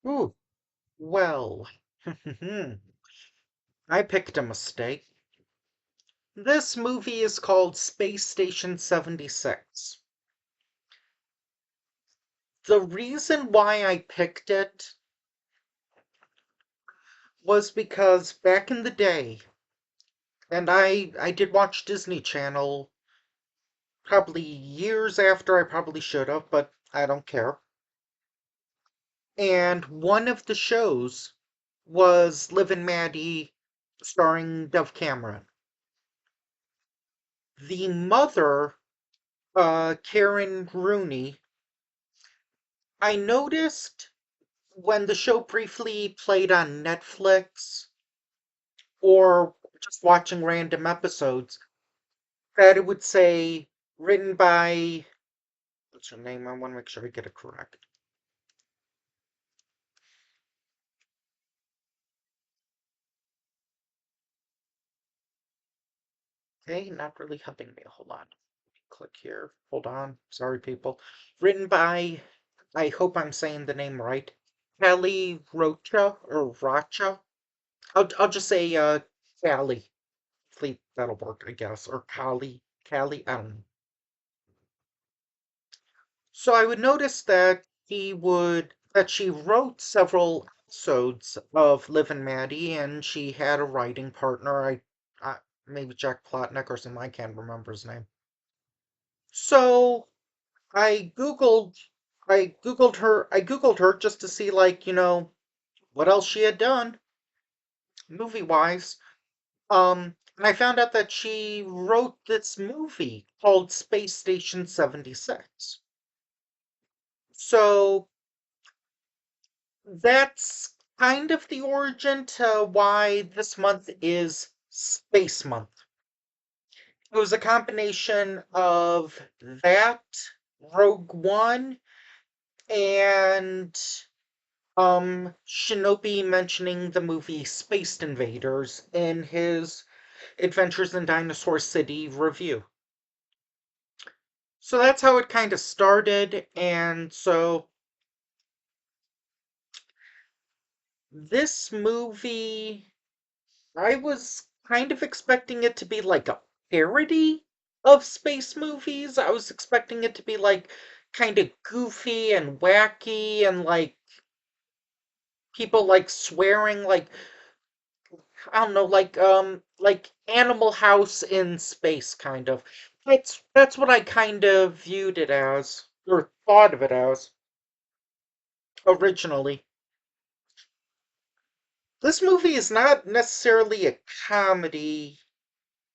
Ooh, well, I picked a mistake. This movie is called Space Station 76. The reason why I picked it was because back in the day, and I did watch Disney Channel probably years after I probably should have, but I don't care. And one of the shows was Liv and Maddie starring Dove Cameron. The mother, Karen Rooney, I noticed when the show briefly played on Netflix or just watching random episodes that it would say written by, what's her name? I want to make sure I get it correct. Okay, not really helping me. Hold on. Click here. Hold on. Sorry, people. Written by, I hope I'm saying the name right, Kelly Rocha or Racha. I'll just say Callie. Hopefully that'll work, I guess. Or Callie, I don't know. So I would notice that she wrote several episodes of Liv and Maddie, and she had a writing partner. Maybe Jack Plotnick or something. I can't remember his name. So I googled, I googled her just to see, like, what else she had done movie wise. And I found out that she wrote this movie called Space Station 76. So that's kind of the origin to why this month is Space Month. It was a combination of that, Rogue One, and Shinobi mentioning the movie Space Invaders in his Adventures in Dinosaur City review. So that's how it kind of started, and so this movie, I was kind of expecting it to be like a parody of space movies. I was expecting it to be like kind of goofy and wacky and like people like swearing like, I don't know, like Animal House in space kind of. That's what I kind of viewed it as or thought of it as originally. This movie is not necessarily a comedy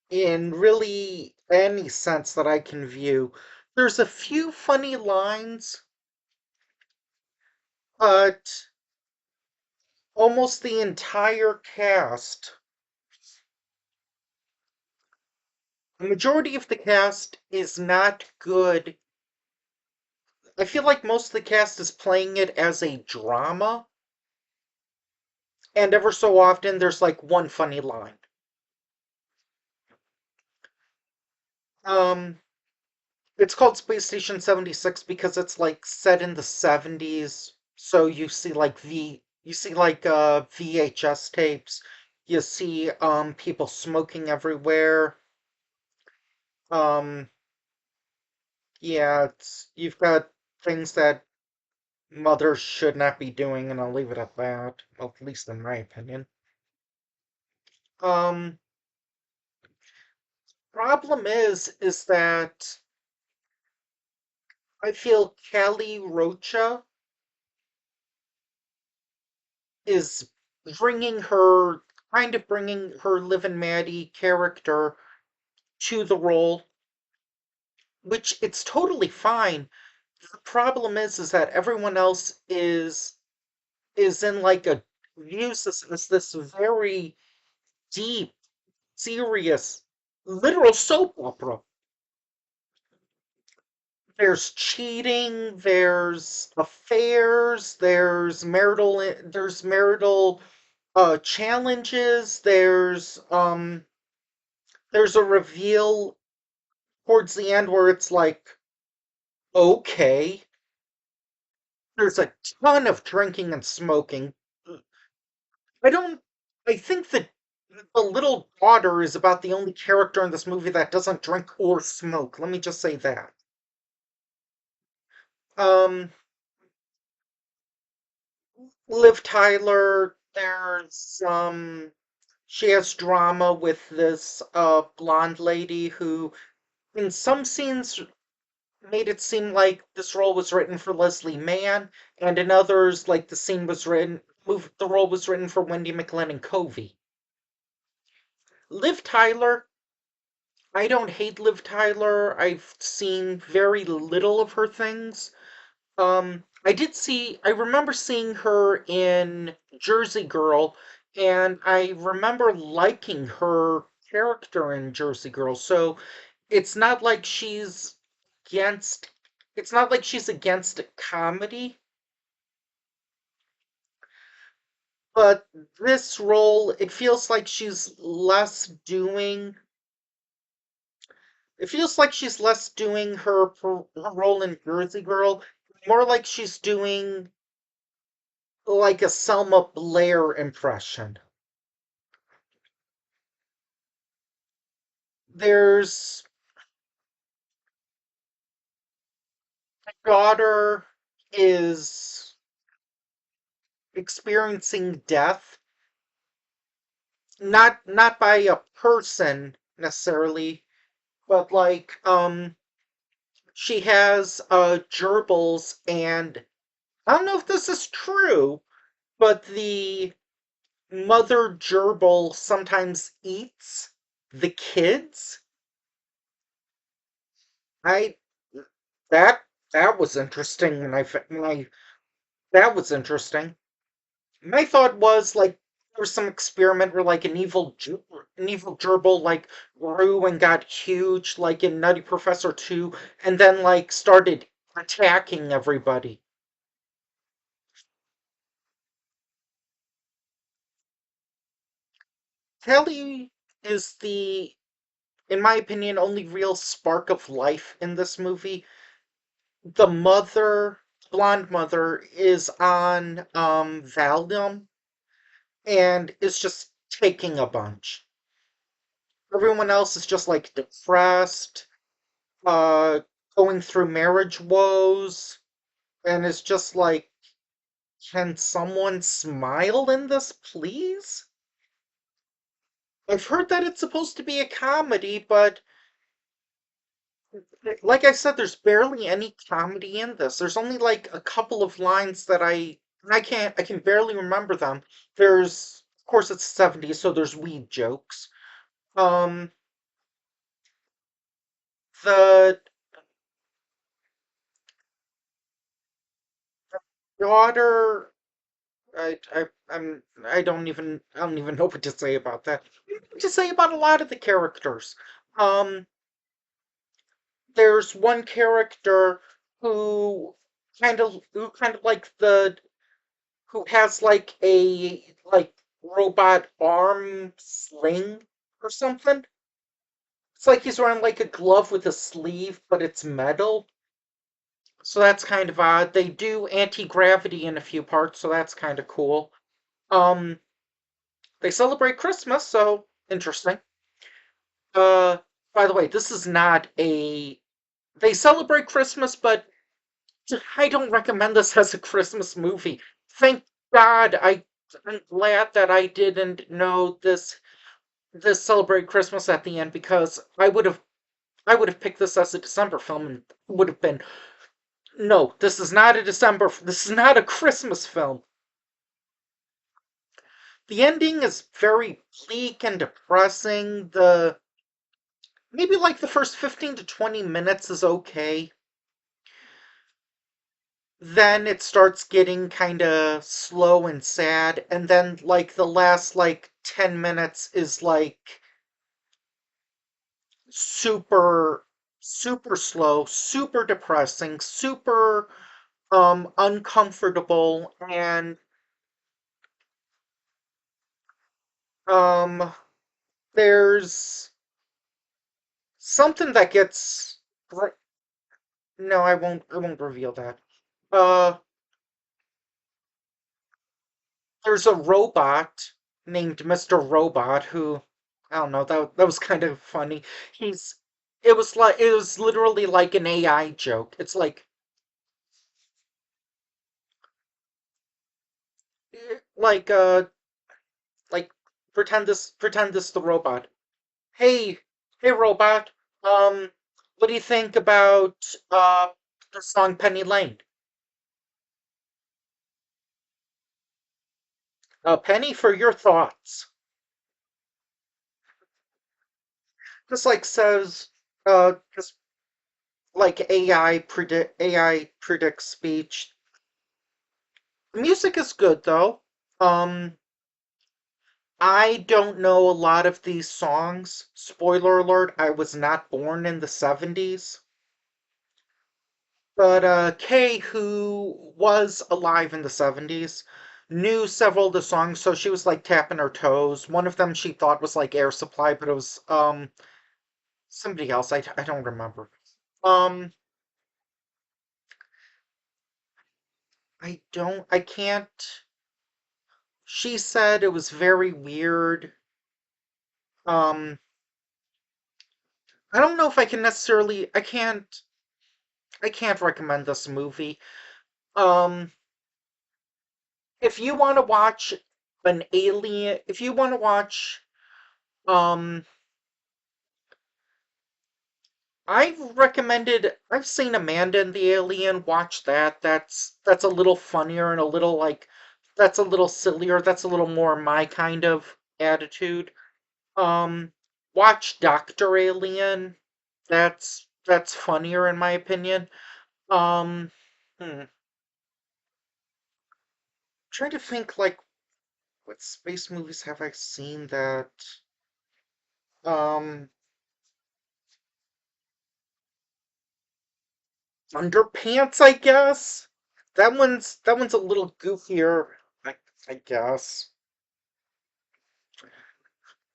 in really any sense that I can view. There's a few funny lines, but almost the entire cast, the majority of the cast is not good. I feel like most of the cast is playing it as a drama, and ever so often there's like one funny line. Um, it's called Space Station 76 because it's like set in the 70s. So you see like VHS tapes. You see people smoking everywhere. Um yeah, you've got things that mothers should not be doing, and I'll leave it at that. Well, at least in my opinion. Um Problem is that I feel Kelly Rocha is bringing her bringing her Liv and Maddie character to the role, which it's totally fine. The problem is that everyone else is in like a views this as this very deep, serious, literal soap opera. There's cheating, there's affairs, there's marital challenges, there's a reveal towards the end where it's like, okay, there's a ton of drinking and smoking. I don't. I think that the little daughter is about the only character in this movie that doesn't drink or smoke. Let me just say that. Um, Liv Tyler, there's she has drama with this blonde lady who in some scenes made it seem like this role was written for Leslie Mann, and in others like the role was written for Wendy McLennan Covey. Liv Tyler, I don't hate Liv Tyler. I've seen very little of her things. I remember seeing her in Jersey Girl, and I remember liking her character in Jersey Girl. So it's not like against, it's not like she's against comedy, but this role, it feels like she's less doing her role in Jersey Girl, more like she's doing like a Selma Blair impression. There's daughter is experiencing death, not by a person necessarily, but like she has gerbils, and I don't know if this is true, but the mother gerbil sometimes eats the kids. I that that was interesting that was interesting. My thought was like there was some experiment where like an evil gerbil like grew and got huge like in Nutty Professor 2 and then like started attacking everybody. Kelly is the, in my opinion, only real spark of life in this movie. The mother, blonde mother, is on Valium and is just taking a bunch. Everyone else is just like depressed, uh, going through marriage woes, and it's just like, can someone smile in this, please? I've heard that it's supposed to be a comedy, but like I said, there's barely any comedy in this. There's only like a couple of lines that I can barely remember them. Of course, it's 70s, so there's weed jokes. Um, the daughter, I don't even know what to say about that. What to say about a lot of the characters. Um, there's one character who kind of like the who has like a like robot arm sling or something. It's like he's wearing like a glove with a sleeve, but it's metal. So that's kind of odd. They do anti-gravity in a few parts, so that's kind of cool. Um, they celebrate Christmas, so interesting. Uh, by the way, this is not a. They celebrate Christmas, but I don't recommend this as a Christmas movie. Thank God, I'm glad that I didn't know this celebrate Christmas at the end because I would have picked this as a December film and would have been no, this is not a this is not a Christmas film. The ending is very bleak and depressing. The maybe like the first 15 to 20 minutes is okay. Then it starts getting kind of slow and sad, and then like the last like 10 minutes is like super super slow, super depressing, super uncomfortable, and um there's something that gets no, I won't reveal that. Uh there's a robot named Mr. Robot who, I don't know, that was kind of funny. He's it was literally like an AI joke. It's like like pretend this the robot. Hey, hey robot. Um what do you think about the song Penny Lane? Penny, for your thoughts. Just like says just like AI predicts speech. The music is good though. Um I don't know a lot of these songs. Spoiler alert, I was not born in the 70s. But Kay, who was alive in the 70s, knew several of the songs, so she was like tapping her toes. One of them she thought was like Air Supply, but it was somebody else. I don't remember. Um I can't. She said it was very weird. Um I don't know if I can necessarily I can't recommend this movie. Um if you want to watch if you want to watch um I've seen Amanda and the Alien, watch that. That's a little funnier and a little like that's a little sillier. That's a little more my kind of attitude. Um watch Doctor Alien. That's funnier in my opinion. Um trying to think like what space movies have I seen that um Underpants, I guess. That one's a little goofier, I I guess.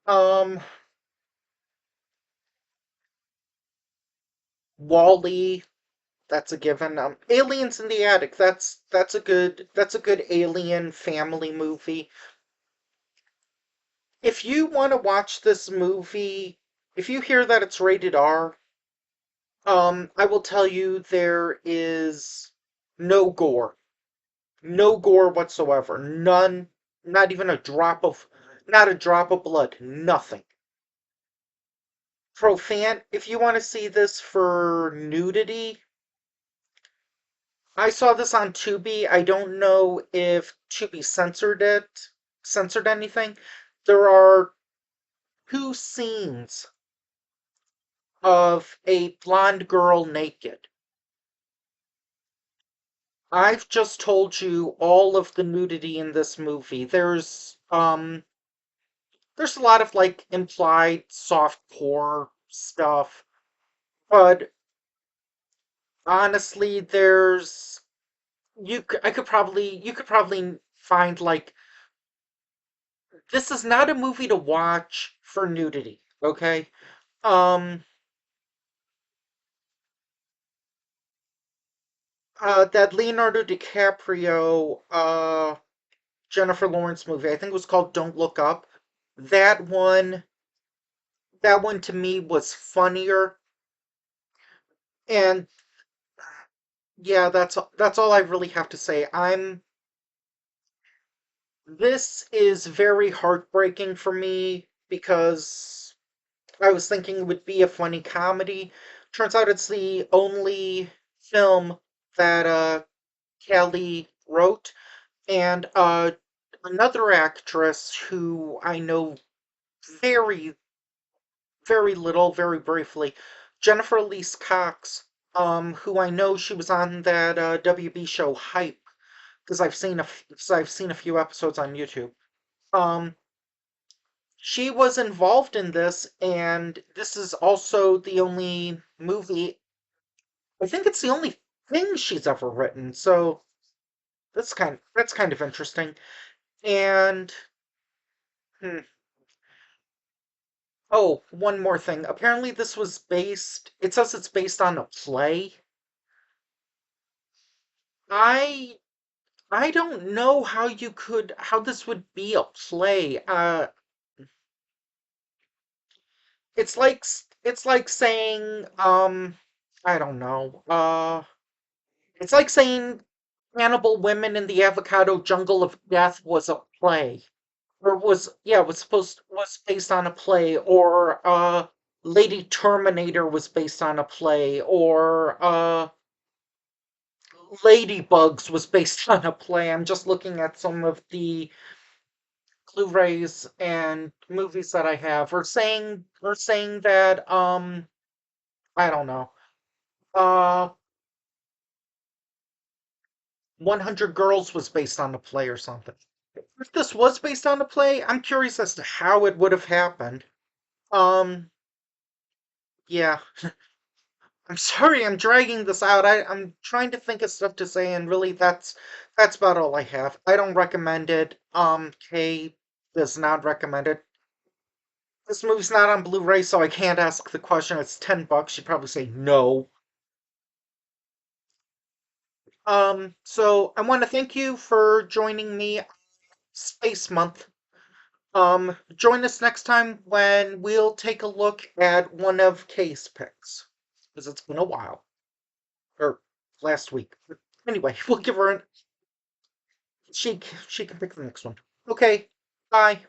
Um, Wall-E, that's a given. Aliens in the Attic, that's a good alien family movie. If you want to watch this movie, if you hear that it's rated R, I will tell you there is no gore. No gore whatsoever. None, not even a drop of, not a drop of blood. Nothing. Profane. If you want to see this for nudity, I saw this on Tubi. I don't know if Tubi censored anything. There are two scenes of a blonde girl naked. I've just told you all of the nudity in this movie. There's a lot of like implied soft core stuff, but honestly, you could probably find like this is not a movie to watch for nudity, okay? Um, that Leonardo DiCaprio, Jennifer Lawrence movie, I think it was called Don't Look Up. That one, that one to me was funnier, and yeah, that's all I really have to say. This is very heartbreaking for me because I was thinking it would be a funny comedy. Turns out it's the only film that Kelly wrote, and another actress who I know very, very little, very briefly, Jennifer Elise Cox, who I know she was on that WB show Hype because I've seen a few episodes on YouTube. Um, she was involved in this, and this is also the only movie. I think it's the only thing she's ever written. So that's kind of interesting. And hmm, oh, one more thing. Apparently, this was based. It says it's based on a play. I I don't know how this would be a play. It's like saying, I don't know. It's like saying Cannibal Women in the Avocado Jungle of Death was a play. Or was based on a play, or Lady Terminator was based on a play, or Ladybugs was based on a play. I'm just looking at some of the Blu-rays and movies that I have, or saying that I don't know. 100 Girls was based on a play or something. If this was based on a play, I'm curious as to how it would have happened. Um, yeah. I'm sorry I'm dragging this out. I'm trying to think of stuff to say, and really that's about all I have. I don't recommend it. Kay does not recommend it. This movie's not on Blu-ray, so I can't ask the question. It's $10. You'd probably say no. So I want to thank you for joining me Space Month. Join us next time when we'll take a look at one of Kay's picks. Because it's been a while. Or last week. But anyway, we'll give her an she can pick the next one. Okay. Bye.